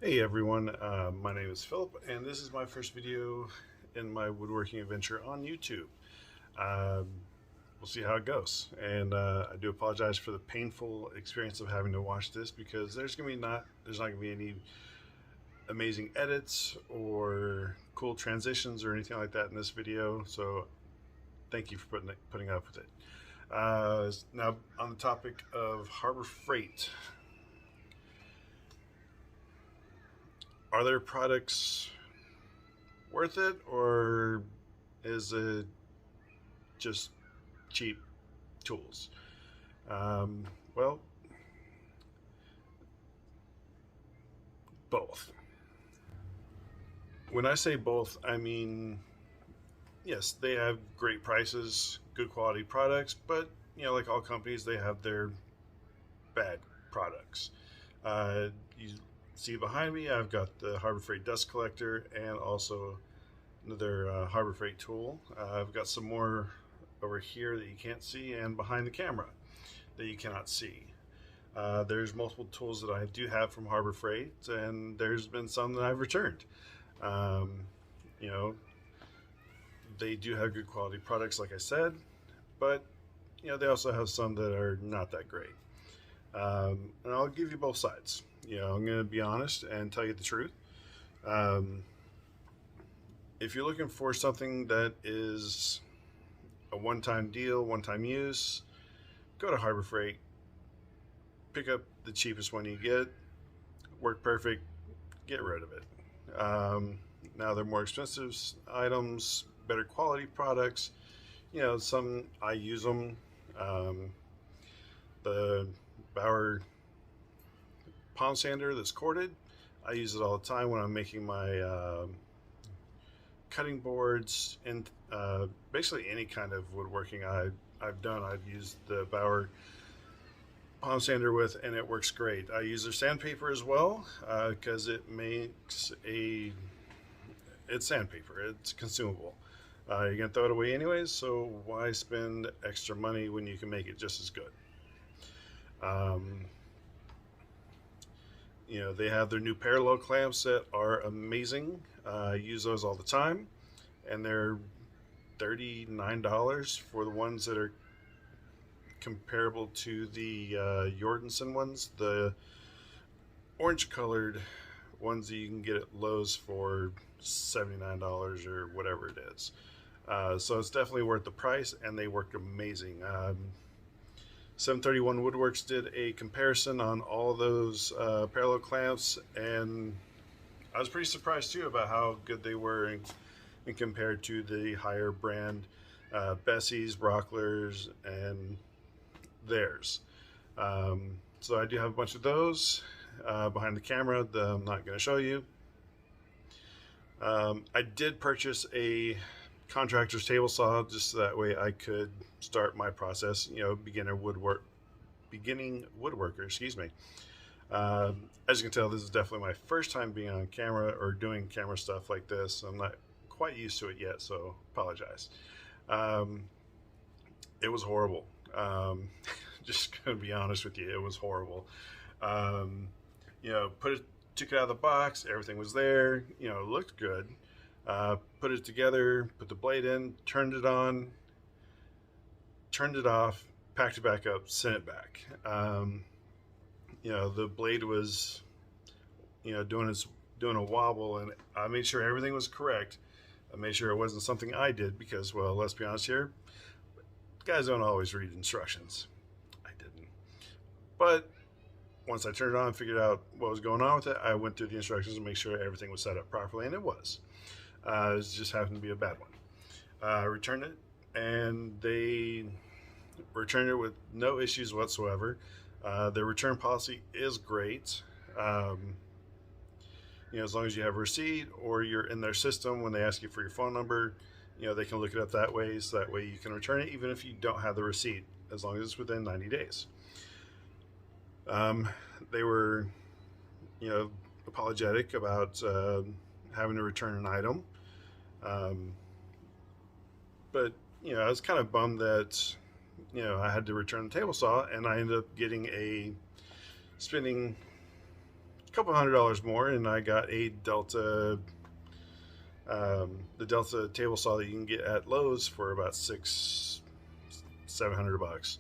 Hey everyone, my name is Philip, and this is my first video in my woodworking adventure on YouTube. Um, we'll see how it goes, and I do apologize for the painful experience of having to watch this because there's not gonna be any amazing edits or cool transitions or anything like that in this video. So thank you for putting up with it. Now on the topic of Harbor Freight. Are their products worth it, or is it just cheap tools? Well, both. When I say both, I mean, yes, they have great prices, good quality products, but like all companies, they have their bad products. You see behind me, I've got the Harbor Freight dust collector and also another Harbor Freight tool. I've got some more over here that you can't see and behind the camera that you cannot see. There's multiple tools that I do have from Harbor Freight, and there's been some that I've returned. Um, you know, they do have good quality products, like I said, but they also have some that are not that great. And I'll give you both sides. I'm going to be honest and tell you the truth. Um, if you're looking for something that is a one-time deal, one-time use, go to Harbor Freight, pick up the cheapest one you get, work perfect, get rid of it. Now they're more expensive items, better quality products. Some I use them. The Bauer palm sander that's corded, I use it all the time when I'm making my cutting boards and basically any kind of woodworking I've done. I've used the Bauer palm sander with, and it works great. I use their sandpaper as well because it's sandpaper. It's consumable. You're gonna throw it away anyways, so why spend extra money when you can make it just as good? They have their new parallel clamps that are amazing. I use those all the time, and they're $39 for the ones that are comparable to the Jorgensen ones, the orange colored ones that you can get at Lowe's for $79 or whatever it is. So it's definitely worth the price, and they work amazing. 731 Woodworks did a comparison on all those parallel clamps, and I was pretty surprised too about how good they were in compared to the higher brand Bessie's, Brocklers, and theirs. So I do have a bunch of those behind the camera that I'm not going to show you. I did purchase a contractor's table saw just so that way I could start my process, beginning woodworker, excuse me. As you can tell, this is definitely my first time being on camera or doing camera stuff like this. I'm not quite used to it yet, so apologize. It was horrible. Just gonna be honest with you, it was horrible. Took it out of the box, everything was there, it looked good. Put it together, put the blade in, turned it on, turned it off, packed it back up, sent it back. The blade was, doing a wobble, and I made sure everything was correct. I made sure it wasn't something I did because, well, let's be honest here, guys don't always read instructions. I didn't. But once I turned it on and figured out what was going on with it, I went through the instructions to make sure everything was set up properly, and it was. It just happened to be a bad one. I returned it, and they returned it with no issues whatsoever. Their return policy is great. As long as you have a receipt or you're in their system when they ask you for your phone number, they can look it up that way, so that way you can return it even if you don't have the receipt, as long as it's within 90 days. They were, apologetic about having to return an item. But I was kind of bummed that I had to return the table saw, and I ended up getting a spinning couple $100 more, and I got a Delta, the Delta table saw that you can get at Lowe's for about $700,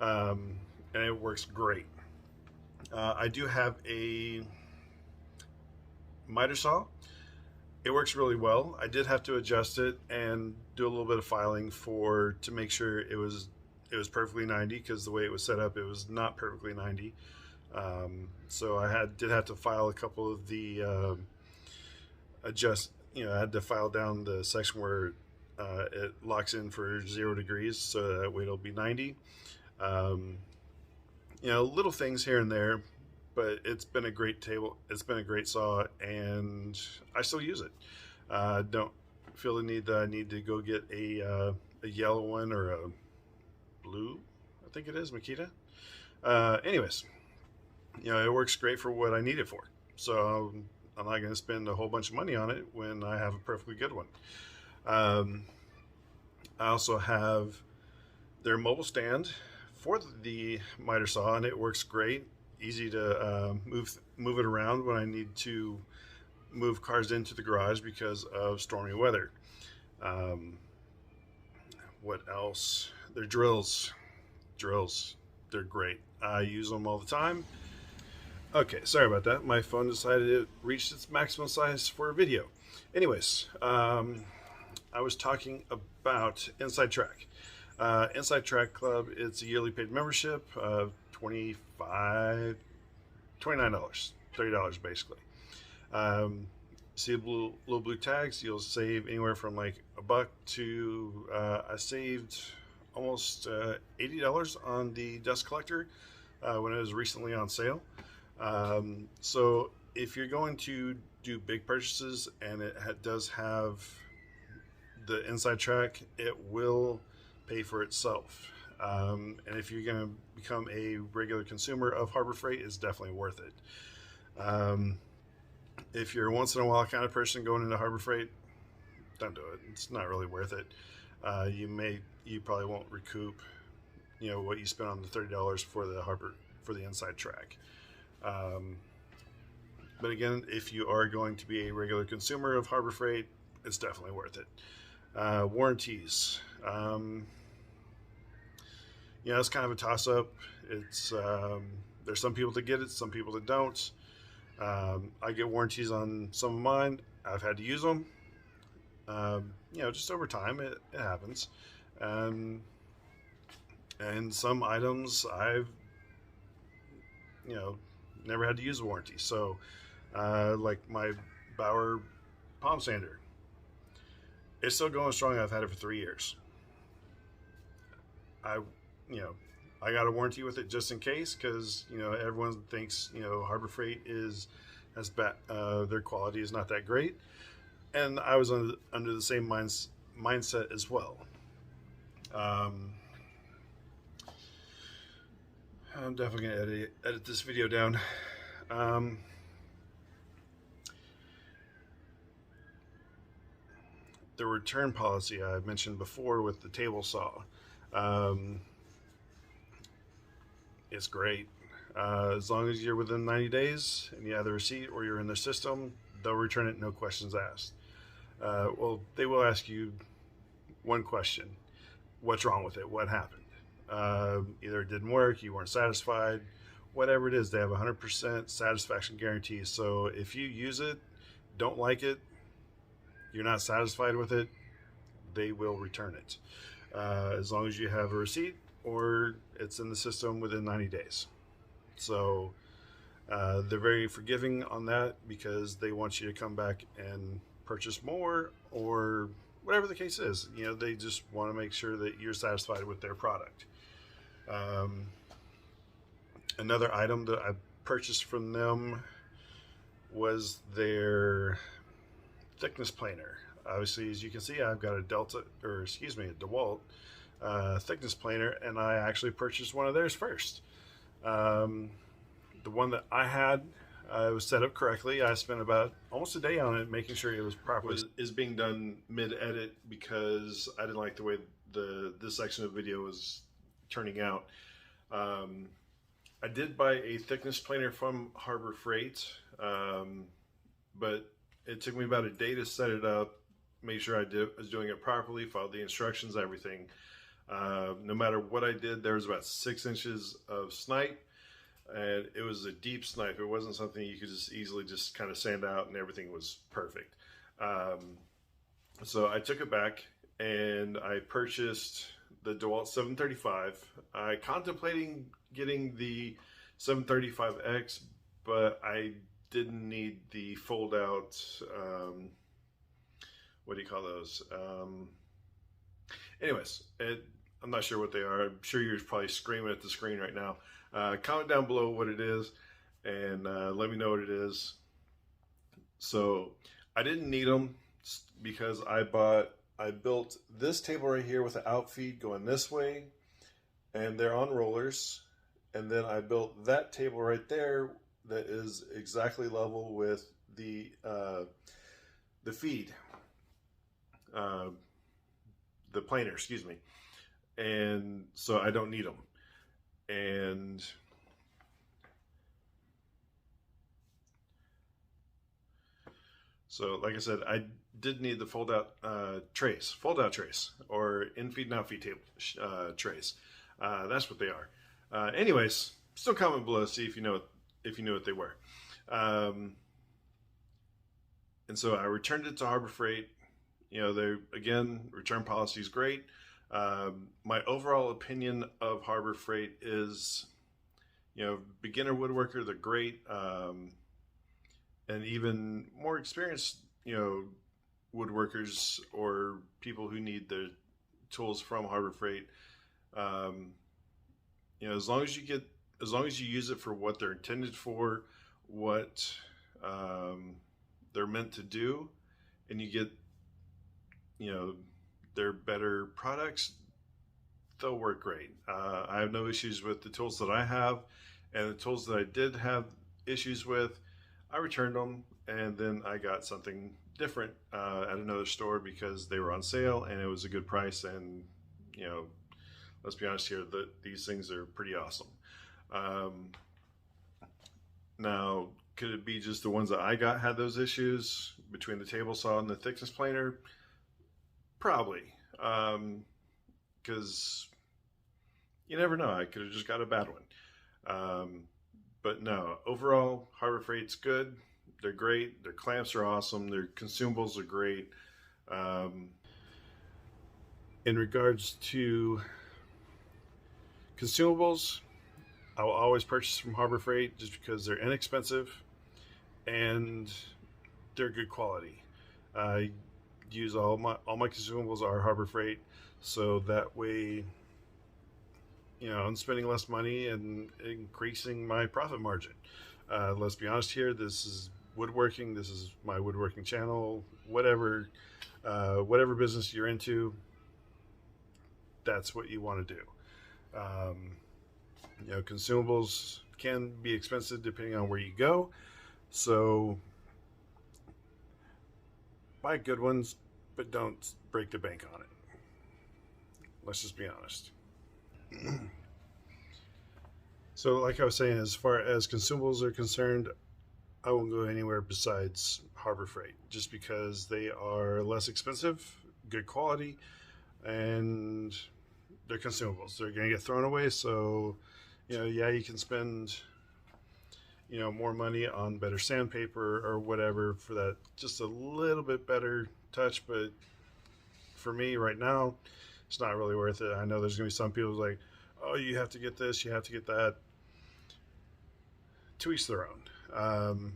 and it works great. I do have a miter saw. It works really well. I did have to adjust it and do a little bit of filing to make sure it was perfectly 90, because the way it was set up, it was not perfectly 90. So I did have to file a couple of the I had to file down the section where it locks in for 0 degrees, so that way it'll be 90. Little things here and there, but it's been a great table. It's been a great saw, and I still use it. Don't feel the need that I need to go get a yellow one or a blue, I think it is, Makita. Anyways, it works great for what I need it for. So I'm not going to spend a whole bunch of money on it when I have a perfectly good one. I also have their mobile stand for the miter saw, and it works great. Easy to move it around when I need to move cars into the garage because of stormy weather. What else? Their drills. They're great. I use them all the time. Okay, sorry about that. My phone decided it reached its maximum size for a video. Anyways, I was talking about Inside Track. Inside Track Club, it's a yearly paid membership of $29, $30 basically. See the little blue tags, you'll save anywhere from like $1 to, I saved almost $80 on the dust collector when it was recently on sale. So if you're going to do big purchases and it does have the Inside Track, it will pay for itself. And if you're going to become a regular consumer of Harbor Freight, it's definitely worth it. If you're a once in a while kind of person going into Harbor Freight, don't do it. It's not really worth it. You probably won't recoup, what you spent on the $30 for the Inside Track. But again, if you are going to be a regular consumer of Harbor Freight, it's definitely worth it. Warranties. It's kind of a toss-up. It's there's some people that get it, some people that don't. I get warranties on some of mine. I've had to use them. Just over time, it happens. And some items I've, never had to use a warranty. So, like my Bauer palm sander, it's still going strong. I've had it for 3 years. I got a warranty with it just in case, because everyone thinks Harbor Freight has bad, their quality is not that great, and I was under the same mindset as well. I'm definitely going to edit this video down. The return policy I mentioned before with the table saw. It's great. As long as you're within 90 days and you have the receipt or you're in their system, they'll return it, no questions asked. Well, they will ask you one question. What's wrong with it? What happened? Either it didn't work, you weren't satisfied, whatever it is, they have 100% satisfaction guarantee. So if you use it, don't like it, you're not satisfied with it, they will return it. As long as you have a receipt or it's in the system within 90 days. So they're very forgiving on that, because they want you to come back and purchase more, or whatever the case is. They just want to make sure that you're satisfied with their product. Another item that I purchased from them was their thickness planer. Obviously, as you can see, I've got a DeWalt thickness planer, and I actually purchased one of theirs first. The one that I had, it was set up correctly. I spent about almost a day on it, making sure it was properly is being done mid-edit, because I didn't like the way this section of the video was turning out. I did buy a thickness planer from Harbor Freight, but it took me about a day to set it up, make sure was doing it properly, followed the instructions, everything. No matter what I did, there was about 6 inches of snipe, and it was a deep snipe. It wasn't something you could just easily just kind of sand out, and everything was perfect. So I took it back and I purchased the DeWalt 735. I contemplating getting the 735X, but I didn't need the fold out, what do you call those? Anyways, I'm not sure what they are. I'm sure you're probably screaming at the screen right now. Comment down below what it is, and let me know what it is. So I didn't need them because I built this table right here with the outfeed going this way, and they're on rollers. And then I built that table right there that is exactly level with the feed, the planer, excuse me. And so I don't need them. And so, like I said, I did need the fold-out trays, or in-feed and out-feed table trays. That's what they are. Anyways, still comment below, see if you know what they were. And so I returned it to Harbor Freight. You know, again, return policy is great. My overall opinion of Harbor Freight is, you know, beginner woodworker, they're great. And even more experienced, you know, woodworkers or people who need the tools from Harbor Freight, you know, as long as you use it for what they're intended for, what they're meant to do, and you get, you know, their better products, they'll work great. I have no issues with the tools that I have, and the tools that I did have issues with, I returned them, and then I got something different at another store because they were on sale and it was a good price. And, you know, let's be honest here, these things are pretty awesome. Now, could it be just the ones that I got had those issues between the table saw and the thickness planer? Probably, because you never know. I could have just got a bad one. But no, overall, Harbor Freight's good. They're great. Their clamps are awesome. Their consumables are great. In regards to consumables, I will always purchase from Harbor Freight just because they're inexpensive and they're good quality. I use all my consumables are Harbor Freight, so that way, you know, I'm spending less money and increasing my profit margin. Let's be honest here, this is woodworking. This is my woodworking channel. Whatever business you're into, that's what you want to do. You know, consumables can be expensive depending on where you go. So buy good ones, but don't break the bank on it. Let's just be honest. So like I was saying, as far as consumables are concerned, I won't go anywhere besides Harbor Freight just because they are less expensive, good quality, and they're consumables. They're going to get thrown away. So, you know, yeah, you can spend, you know, more money on better sandpaper or whatever for that just a little bit better touch. But for me right now, it's not really worth it. I know there's going to be some people like, oh, you have to get this, you have to get that. To each their own.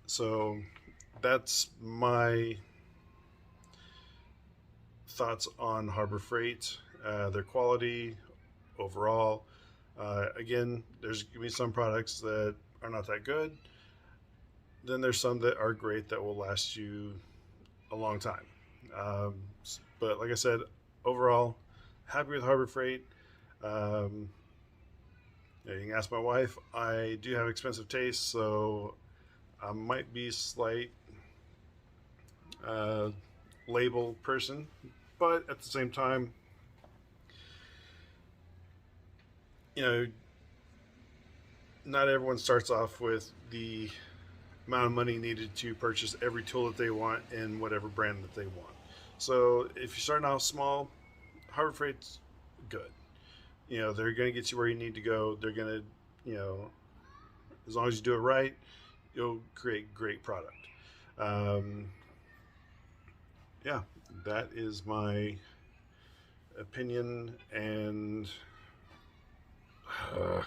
So that's my thoughts on Harbor Freight, their quality overall. Again, there's going to be some products that are not that good. Then there's some that are great that will last you a long time. But like I said, overall, happy with Harbor Freight. You can ask my wife. I do have expensive tastes, so I might be a slight label person, but at the same time, you know, not everyone starts off with the amount of money needed to purchase every tool that they want in whatever brand that they want. So if you're starting out small, Harbor Freight's good. You know, they're going to get you where you need to go. They're going to, you know, as long as you do it right, you'll create great product. Um, yeah, that is my opinion. And all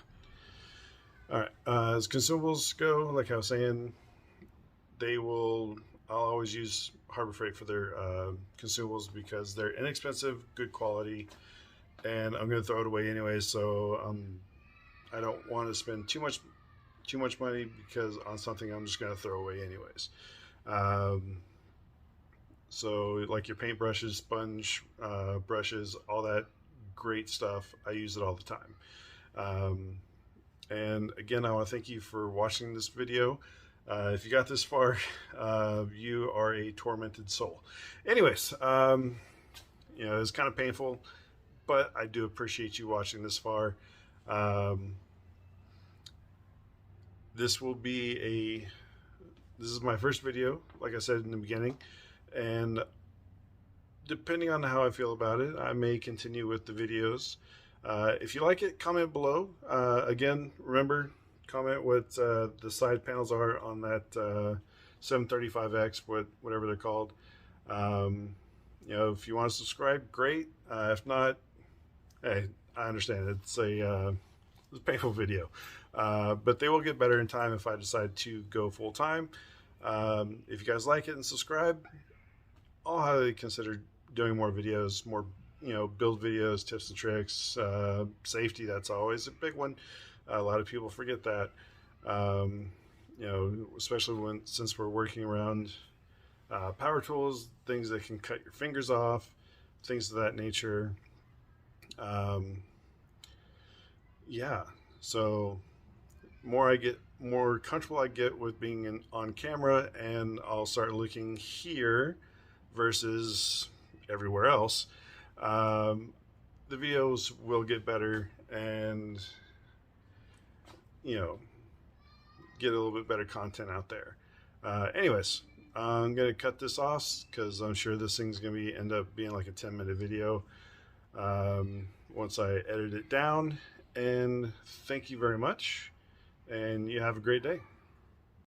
right, as consumables go, like I was saying, they will. I'll always use Harbor Freight for their consumables because they're inexpensive, good quality, and I'm going to throw it away anyway. So I don't want to spend too much money because on something I'm just going to throw away anyways. Um, so like your paintbrushes, sponge brushes, all that great stuff. I use it all the time. Um, and again, I want to thank you for watching this video. If you got this far, you are a tormented soul. Anyways, you know, it's kind of painful, but I do appreciate you watching this far. Um, this is my first video, like I said in the beginning, and depending on how I feel about it, I may continue with the videos. If you like it, comment below. Again, remember, comment what the side panels are on that 735X, whatever they're called. You know, if you want to subscribe, great. If not, hey, I understand. It's a painful video. But they will get better in time if I decide to go full time. If you guys like it and subscribe, I'll highly consider doing more videos, more, you know, build videos, tips and tricks, safety. That's always a big one. A lot of people forget that. You know, especially since we're working around power tools, things that can cut your fingers off, things of that nature. Yeah, so more comfortable I get with being on camera, and I'll start looking here versus everywhere else. The videos will get better, and you know, get a little bit better content out there. Anyways, I'm gonna cut this off because I'm sure this thing's gonna end up being like a 10-minute video once I edit it down. And thank you very much, and you have a great day.